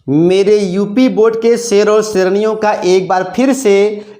मेरे UP board के शेर और शेरनियों का एक बार फिर से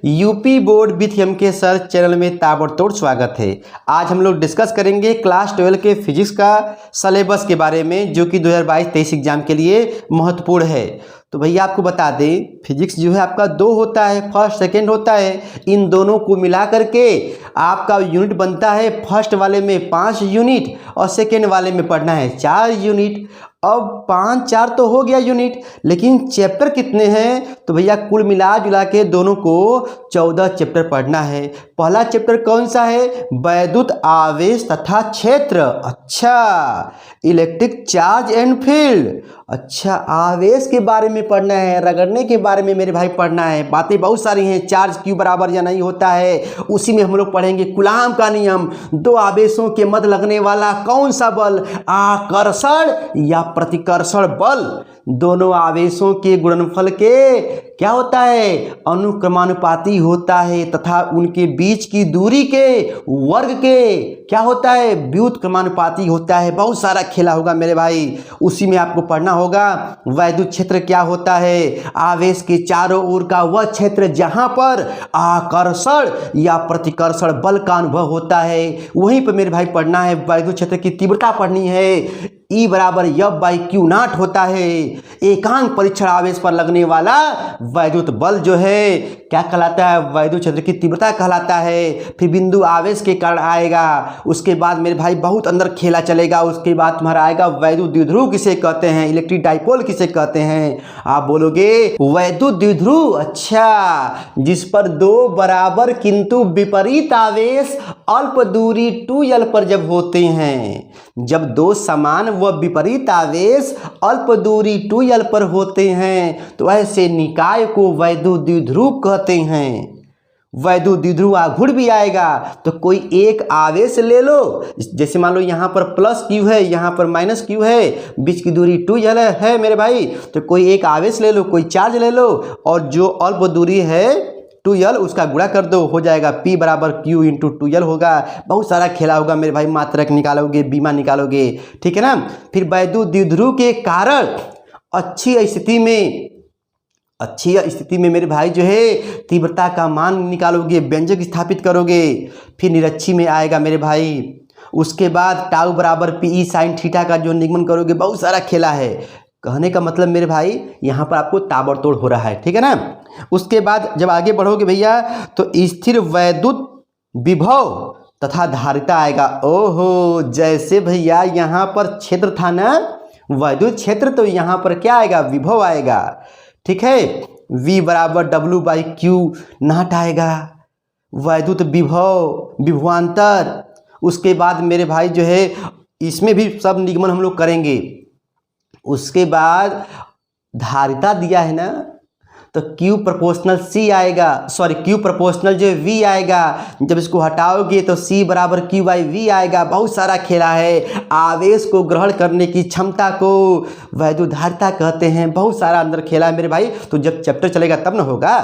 यूपी बोर्ड विथ एम के सर चैनल में ताबड़तोड़ स्वागत है। आज हम लोग डिस्कस करेंगे क्लास 12 के फिजिक्स का सिलेबस के बारे में, जो कि 2022-23 एग्जाम के लिए महत्वपूर्ण है। तो भैया आपको बता दें, फिजिक्स जो है आपका 2 होता है, फर्स्ट सेकेंड होता है। इन दोनों को मिला करके आपका यूनिट बनता है। फर्स्ट वाले में 5 यूनिट और सेकेंड वाले में पढ़ना है 4 यूनिट। अब 5 4 तो हो गया यूनिट, लेकिन चैप्टर कितने हैं? तो भैया कुल मिला जुला के दोनों को 14 चैप्टर पढ़ना है। पहला चैप्टर कौन सा है? वैद्युत आवेश तथा क्षेत्र। अच्छा, इलेक्ट्रिक चार्ज एंड फील्ड। अच्छा, आवेश के बारे में पढ़ना है, रगड़ने के बारे में मेरे भाई पढ़ना है। बातें बहुत सारी हैं, चार्ज क्यों बराबर या नहीं होता है, उसी में हम लोग पढ़ेंगे। कूलाम का नियम, 2 आवेशों के मध्य लगने वाला कौन सा बल, आकर्षण या प्रतिकर्षण बल। दोनों आवेशों के गुणनफल के क्या होता है? अनुक्रमानुपाती होता है, तथा उनके बीच की दूरी के वर्ग के क्या होता है? व्युत्क्रमानुपाती होता है। बहुत सारा खेला होगा मेरे भाई, उसी में आपको पढ़ना होगा। वैद्युत क्षेत्र क्या होता है? आवेश के चारों ओर का वह क्षेत्र जहां पर आकर्षण या प्रतिकर्षण बल का अनुभव होता है, वहीं पर मेरे भाई पढ़ना है। वैद्युत क्षेत्र की तीव्रता पढ़नी है। E बराबर F/Q0 होता है। एकांक परीक्षण आवेश पर लगने वाला वैद्युत बल जो है क्या कहलाता है? वैद्युत क्षेत्र की तीव्रता कहलाता है। फिर बिंदु आवेश के कारण आएगा। उसके बाद मेरे भाई बहुत अंदर खेला चलेगा। उसके बाद तुम्हारा आएगा वैद्युत द्विध्रुव किसे कहते हैं, इलेक्ट्रिक डाइपोल किसे कहते हैं। आप बोलोगे वैद्युत द्विध्रुव, अच्छा, जिस पर 2 बराबर किंतु विपरीत आवेश अल्प दूरी 2L पर जब होते हैं, जब 2 समान व विपरीत आवेश अल्प दूरी 2L पर होते हैं, तो ऐसे निकाय को वैद्युत द्विध्रुव कहते हैं। वैद्युत द्विध्रुव आघूर्ण भी आएगा। तो कोई एक आवेश ले लो, जैसे मान लो यहाँ पर प्लस Q है, यहाँ पर माइनस Q है, बीच की दूरी 2L है मेरे भाई। तो कोई एक आवेश ले लो, कोई चार्ज ले लो, और जो अल्प दूरी है 2L उसका गुणा कर दो, हो जाएगा P बराबर Q इंटू 2L होगा। बहुत सारा खेला होगा मेरे भाई, मात्रक निकालोगे, बीमा निकालोगे, ठीक है ना। फिर वैद्युत द्विध्रुव के कारण अच्छी स्थिति में मेरे भाई जो है तीव्रता का मान निकालोगे, व्यंजक स्थापित करोगे। फिर निरक्षी में आएगा मेरे भाई। उसके बाद टाउ बराबर PE साइन थीटा का जो निगमन करोगे। बहुत सारा खेला है। कहने का मतलब मेरे भाई यहाँ पर आपको ताबड़तोड़ हो रहा है, ठीक है ना। उसके बाद जब आगे बढ़ोगे भैया, तो स्थिर वैद्युत विभव तथा धारिता आएगा। ओहो, जैसे भैया यहाँ पर क्षेत्र था ना, वैद्युत क्षेत्र, तो यहाँ पर क्या आएगा? विभव आएगा, ठीक है। V बराबर W/Q0 आएगा, वैद्युत विभव, विभवांतर। उसके बाद मेरे भाई जो है इसमें भी सब निगमन हम लोग करेंगे। उसके बाद धारिता दिया है ना, तो Q प्रोपोर्शनल C आएगा, सॉरी Q प्रोपोर्शनल जो V आएगा। जब इसको हटाओगे तो C बराबर Q/V आएगा। बहुत सारा खेला है। आवेश को ग्रहण करने की क्षमता को वैद्युत धारिता कहते हैं। बहुत सारा अंदर खेला है मेरे भाई, तो जब चैप्टर चलेगा तब ना होगा,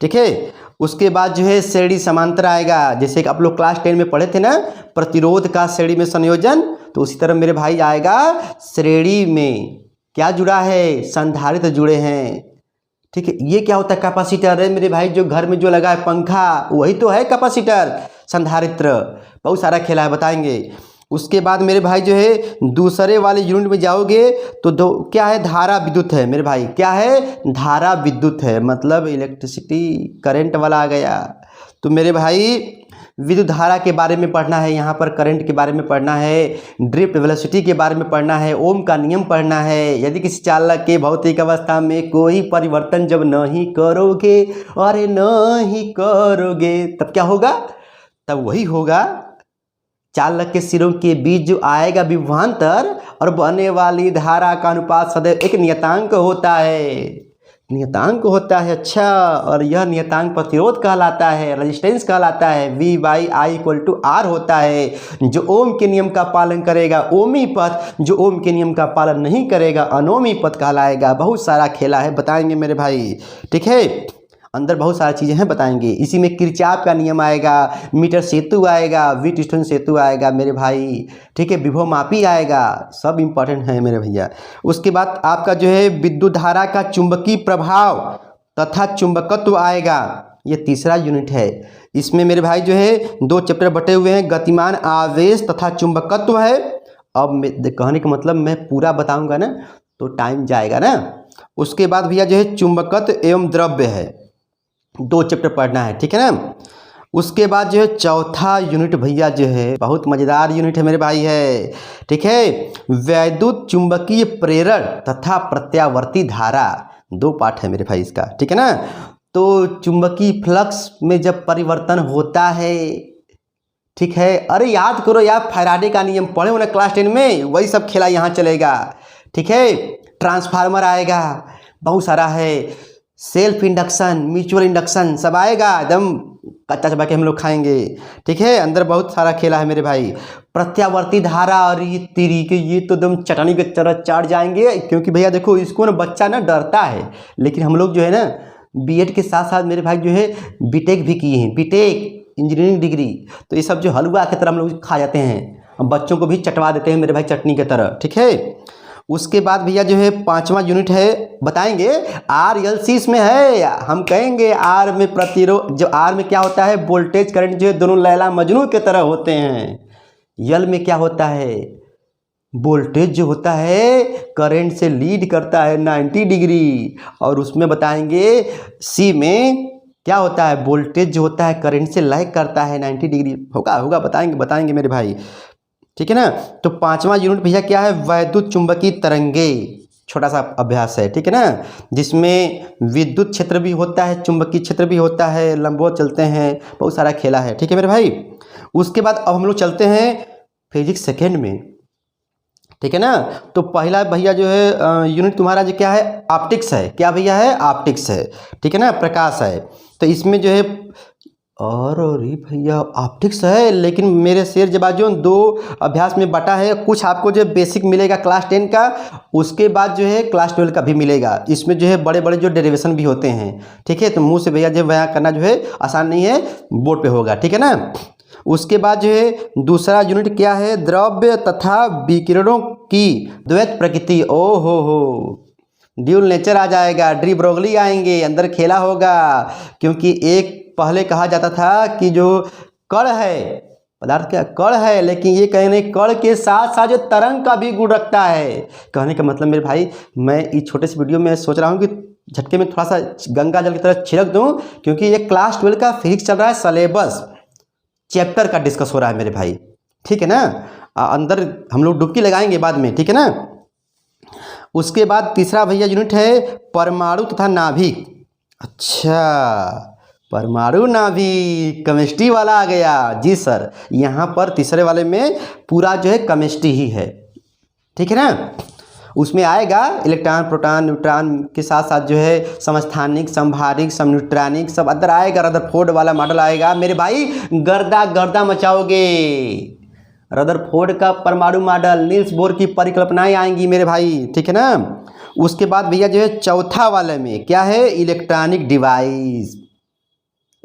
ठीक है। उसके बाद जो है श्रेणी समांतर आएगा। जैसे कि आप लोग क्लास 10 में पढ़े थे ना, प्रतिरोध का श्रेणी में संयोजन, तो उसी तरह मेरे भाई आएगा श्रेणी में क्या जुड़ा है? संधारित्र जुड़े हैं, ठीक है। ये क्या होता है? कैपेसिटर है मेरे भाई, जो घर में जो लगा है पंखा, वही तो है कैपेसिटर, संधारित्र। बहुत सारा खेला है, बताएंगे। उसके बाद मेरे भाई जो है दूसरे वाले यूनिट में जाओगे तो क्या है? धारा विद्युत है मेरे भाई। क्या है? धारा विद्युत है, मतलब इलेक्ट्रिसिटी करंट वाला आ गया। तो मेरे भाई विद्युत धारा के बारे में पढ़ना है, यहाँ पर करंट के बारे में पढ़ना है, ड्रिफ्ट वेलोसिटी के बारे में पढ़ना है, ओम का नियम पढ़ना है। यदि किसी चालक के भौतिक अवस्था में कोई परिवर्तन जब नहीं करोगे, अरे नहीं करोगे, तब क्या होगा? तब वही होगा, चालक के सिरों के बीच जो आएगा विभवांतर और बहने वाली धारा का अनुपात सदैव एक नियतांक होता है। अच्छा, और यह नियतांक प्रतिरोध कहलाता है, रेजिस्टेंस कहलाता है। V/I = R होता है। जो ओम के नियम का पालन करेगा ओमी पथ, जो ओम के नियम का पालन नहीं करेगा अनोमी पथ कहलाएगा। बहुत सारा खेला है, बताएंगे मेरे भाई, ठीक है। अंदर बहुत सारी चीज़ें हैं, बताएंगे। इसी में किरचॉफ का नियम आएगा, मीटर सेतु आएगा, व्हीटस्टोन सेतु आएगा मेरे भाई, ठीक है, विभव मापी आएगा, सब इम्पोर्टेंट है मेरे भैया। उसके बाद आपका जो है विद्युत धारा का चुंबकीय प्रभाव तथा चुंबकत्व आएगा, ये तीसरा यूनिट है। इसमें मेरे भाई जो है 2 चैप्टर बटे हुए हैं, गतिमान आवेश तथा चुंबकत्व है। अब कहने का मतलब मैं पूरा बताऊंगा ना तो टाइम जाएगा ना। उसके बाद भैया जो है चुंबकत्व एवं द्रव्य है, 2 चैप्टर पढ़ना है, ठीक है ना। उसके बाद जो है चौथा यूनिट भैया जो है बहुत मज़ेदार यूनिट है मेरे भाई है, ठीक है, वैद्युत चुंबकीय प्रेरण तथा प्रत्यावर्ती धारा, 2 पार्ट है मेरे भाई इसका, ठीक है ना। तो चुंबकीय फ्लक्स में जब परिवर्तन होता है, ठीक है, अरे याद करो यार, फैराडे का नियम पढ़े हो ना क्लास 10 में, वही सब खेला यहाँ चलेगा, ठीक है। ट्रांसफार्मर आएगा, बहुत सारा है, सेल्फ इंडक्शन, म्यूचुअल इंडक्शन, सब आएगा, एकदम कच्चा चबा के हम लोग खाएंगे, ठीक है। अंदर बहुत सारा खेला है मेरे भाई। प्रत्यावर्ती धारा, और ये तरीके, ये तो एकदम चटनी के तरह चाट जाएंगे, क्योंकि भैया देखो इसको ना बच्चा ना डरता है, लेकिन हम लोग जो है ना बीएड के साथ साथ मेरे भाई जो है बीटेक भी किए हैं, बीटेक इंजीनियरिंग डिग्री, तो ये सब जो हलवा की तरह हम लोग खा जाते हैं, हम बच्चों को भी चटवा देते हैं मेरे भाई चटनी की तरह, ठीक है। उसके बाद भैया जो है 5वां यूनिट है, बताएंगे RLC इसमें है, हम कहेंगे आर में प्रतिरोध, जो आर में क्या होता है, वोल्टेज करंट जो है दोनों लैला मजनू की तरह होते हैं। यल में क्या होता है, वोल्टेज जो होता है करंट से लीड करता है 90 डिग्री, और उसमें बताएंगे सी में क्या होता है, वोल्टेज जो होता है करंट से लैग करता है 90 डिग्री, होगा बताएंगे मेरे भाई, ठीक है ना। तो 5वां यूनिट भैया क्या है, वैद्युत चुंबकीय तरंगे, छोटा सा अभ्यास है, ठीक है ना, जिसमें विद्युत क्षेत्र भी होता है, चुंबकीय क्षेत्र भी होता है, लंबवत चलते हैं, बहुत सारा खेला है, ठीक है मेरे भाई। उसके बाद अब हम लोग चलते हैं फिजिक्स सेकेंड में, ठीक है ना। तो पहला भैया जो है यूनिट तुम्हारा जो क्या है, ऑप्टिक्स है, क्या भैया है, ऑप्टिक्स है, ठीक है ना, प्रकाश है। तो इसमें जो है, और अरे भैया ऑप्टिक्स है, लेकिन मेरे शेर जबाजों 2 अभ्यास में बटा है, कुछ आपको जो बेसिक मिलेगा क्लास 10 का, उसके बाद जो है क्लास 12 का भी मिलेगा। इसमें जो है बड़े बड़े जो डेरिवेशन भी होते हैं, ठीक है, तो मुंह से भैया जो बयां करना जो है आसान नहीं है, बोर्ड पे होगा, ठीक है ना। उसके बाद जो है दूसरा यूनिट क्या है, द्रव्य तथा विकिरणों की द्वैत प्रकृति, ओ हो, ड्यूल नेचर आ जाएगा, डी ब्रोगली आएंगे, अंदर खेला होगा, क्योंकि एक पहले कहा जाता था कि जो कण है, पदार्थ क्या कण है, लेकिन ये कहने कण के साथ साथ जो तरंग का भी गुण रखता है। कहने का मतलब मेरे भाई, मैं इस छोटे से वीडियो में सोच रहा हूँ कि झटके में थोड़ा सा गंगा जल की तरह छिड़क दूँ, क्योंकि ये क्लास 12 का फिजिक्स चल रहा है, सिलेबस चैप्टर का डिस्कस हो रहा है मेरे भाई, ठीक है ना। अंदर हम लोग डुबकी लगाएंगे बाद में, ठीक है ना। उसके बाद तीसरा भैया यूनिट है परमाणु तथा नाभिक, अच्छा परमाणु नाभिक, केमिस्ट्री वाला आ गया जी सर, यहाँ पर तीसरे वाले में पूरा जो है केमिस्ट्री ही है, ठीक है ना। उसमें आएगा इलेक्ट्रॉन, प्रोटॉन, न्यूट्रॉन के साथ साथ जो है समस्थानिक, समभारिक, समन्यूट्रॉनिक, सब अंदर आएगा, रदरफोर्ड वाला मॉडल आएगा मेरे भाई, गर्दा मचाओगे, रदरफोर्ड का परमाणु मॉडल, नील्स बोर की परिकल्पनाएं आएंगी मेरे भाई, ठीक है ना। उसके बाद भैया जो है चौथा वाले में क्या है, इलेक्ट्रॉनिक डिवाइस।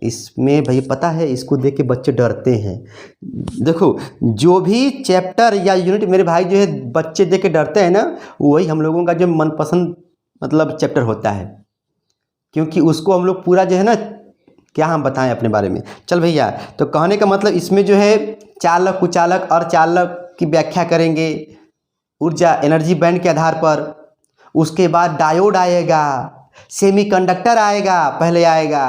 इसमें भैया पता है, इसको देख के बच्चे डरते हैं, देखो जो भी चैप्टर या यूनिट मेरे भाई जो है बच्चे देख के डरते हैं ना, वही हम लोगों का जो मनपसंद मतलब चैप्टर होता है, क्योंकि उसको हम लोग पूरा जो है ना, क्या हम बताएं अपने बारे में। चल भैया, तो कहने का मतलब इसमें जो है चालक, कुचालक और चालक की व्याख्या करेंगे, ऊर्जा एनर्जी बैंड के आधार पर। उसके बाद डायोड आएगा, सेमीकंडक्टर आएगा, पहले आएगा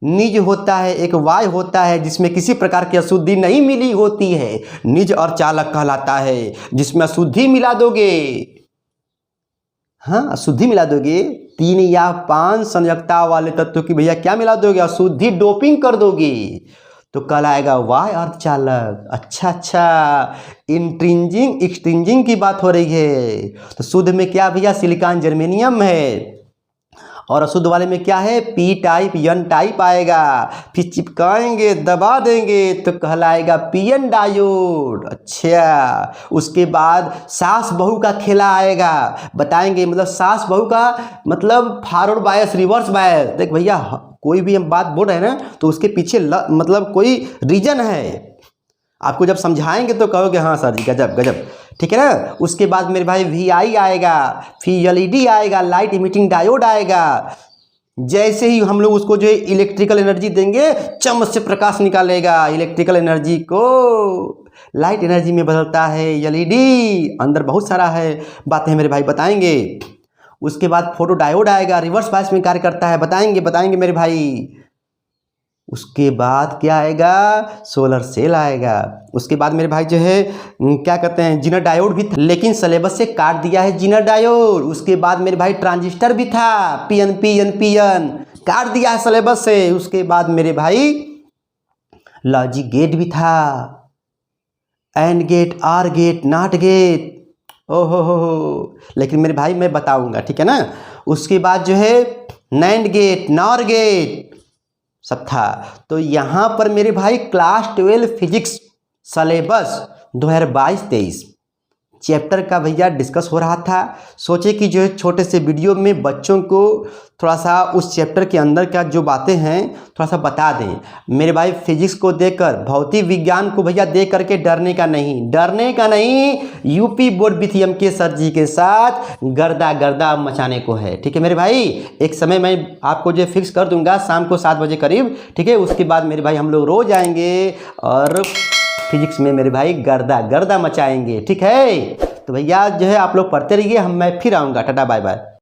निज होता है, एक वाय होता है जिसमें किसी प्रकार की अशुद्धि नहीं मिली होती है, निज और चालक कहलाता है। जिसमें अशुद्धि मिला दोगे, हाँ अशुद्धि मिला दोगे, 3 या 5 संयोजकता वाले तत्व की भैया क्या मिला दोगे, अशुद्धि डोपिंग कर दोगे, तो कहलाएगा वाय अर्धचालक। अच्छा, इंट्रिंजिंग एक्सट्रिंजिंग की बात हो रही है, तो शुद्ध में क्या भैया, सिलिकॉन जर्मेनियम है, और अशुद्ध वाले में क्या है, पी टाइप, एन टाइप आएगा, फिर चिपकाएंगे, दबा देंगे तो कहलाएगा पीएन डायोड। अच्छा, उसके बाद सास बहू का खेला आएगा, बताएंगे मतलब सास बहू का मतलब फॉरवर्ड बायस, रिवर्स बायस। देख भैया कोई भी हम बात बोल रहे हैं ना तो उसके पीछे मतलब कोई रीजन है। आपको जब समझाएंगे तो कहोगे हाँ सर जी गजब गजब, ठीक है ना। उसके बाद मेरे भाई VI आएगा, फिर LED आएगा, लाइट इमिटिंग डायोड आएगा। जैसे ही हम लोग उसको जो है इलेक्ट्रिकल एनर्जी देंगे, चम्मच से प्रकाश निकालेगा। इलेक्ट्रिकल एनर्जी को लाइट एनर्जी में बदलता है LED। अंदर बहुत सारा है बातें मेरे भाई बताएंगे। उसके बाद फोटो डायोड आएगा, रिवर्स बायस में कार्य करता है, बताएंगे मेरे भाई। उसके बाद क्या आएगा, सोलर सेल आएगा। उसके बाद मेरे भाई जो है क्या कहते हैं, जीनर डायोड भी था, लेकिन सिलेबस से काट दिया है जीनर डायोड। उसके बाद मेरे भाई ट्रांजिस्टर भी था, PNP NPN काट दिया है सिलेबस से। उसके बाद मेरे भाई लॉजिक गेट भी था, and gate, or gate, not gate, ओहो हो। लेकिन मेरे भाई मैं बताऊंगा, ठीक है ना। उसके बाद जो है नैंड गेट, नॉर गेट सब था। तो यहाँ पर मेरे भाई क्लास 12 फिजिक्स सिलेबस 2022-23 चैप्टर का भैया डिस्कस हो रहा था। सोचे कि जो है छोटे से वीडियो में बच्चों को थोड़ा सा उस चैप्टर के अंदर का जो बातें हैं थोड़ा सा बता दें। मेरे भाई फिजिक्स को देकर, भौतिक विज्ञान को भैया देख करके डरने का नहीं, यूपी बोर्ड विथ के सर जी के साथ गर्दा मचाने को है, ठीक है मेरे भाई। एक समय मैं आपको जो फिक्स कर दूंगा शाम को 7 बजे करीब, ठीक है। उसके बाद मेरे भाई हम लोग रोज आएंगे और फिजिक्स में मेरे भाई गर्दा मचाएंगे, ठीक है। तो भैया जो है आप लोग पढ़ते रहिए, मैं फिर आऊँगा। Tata bye bye.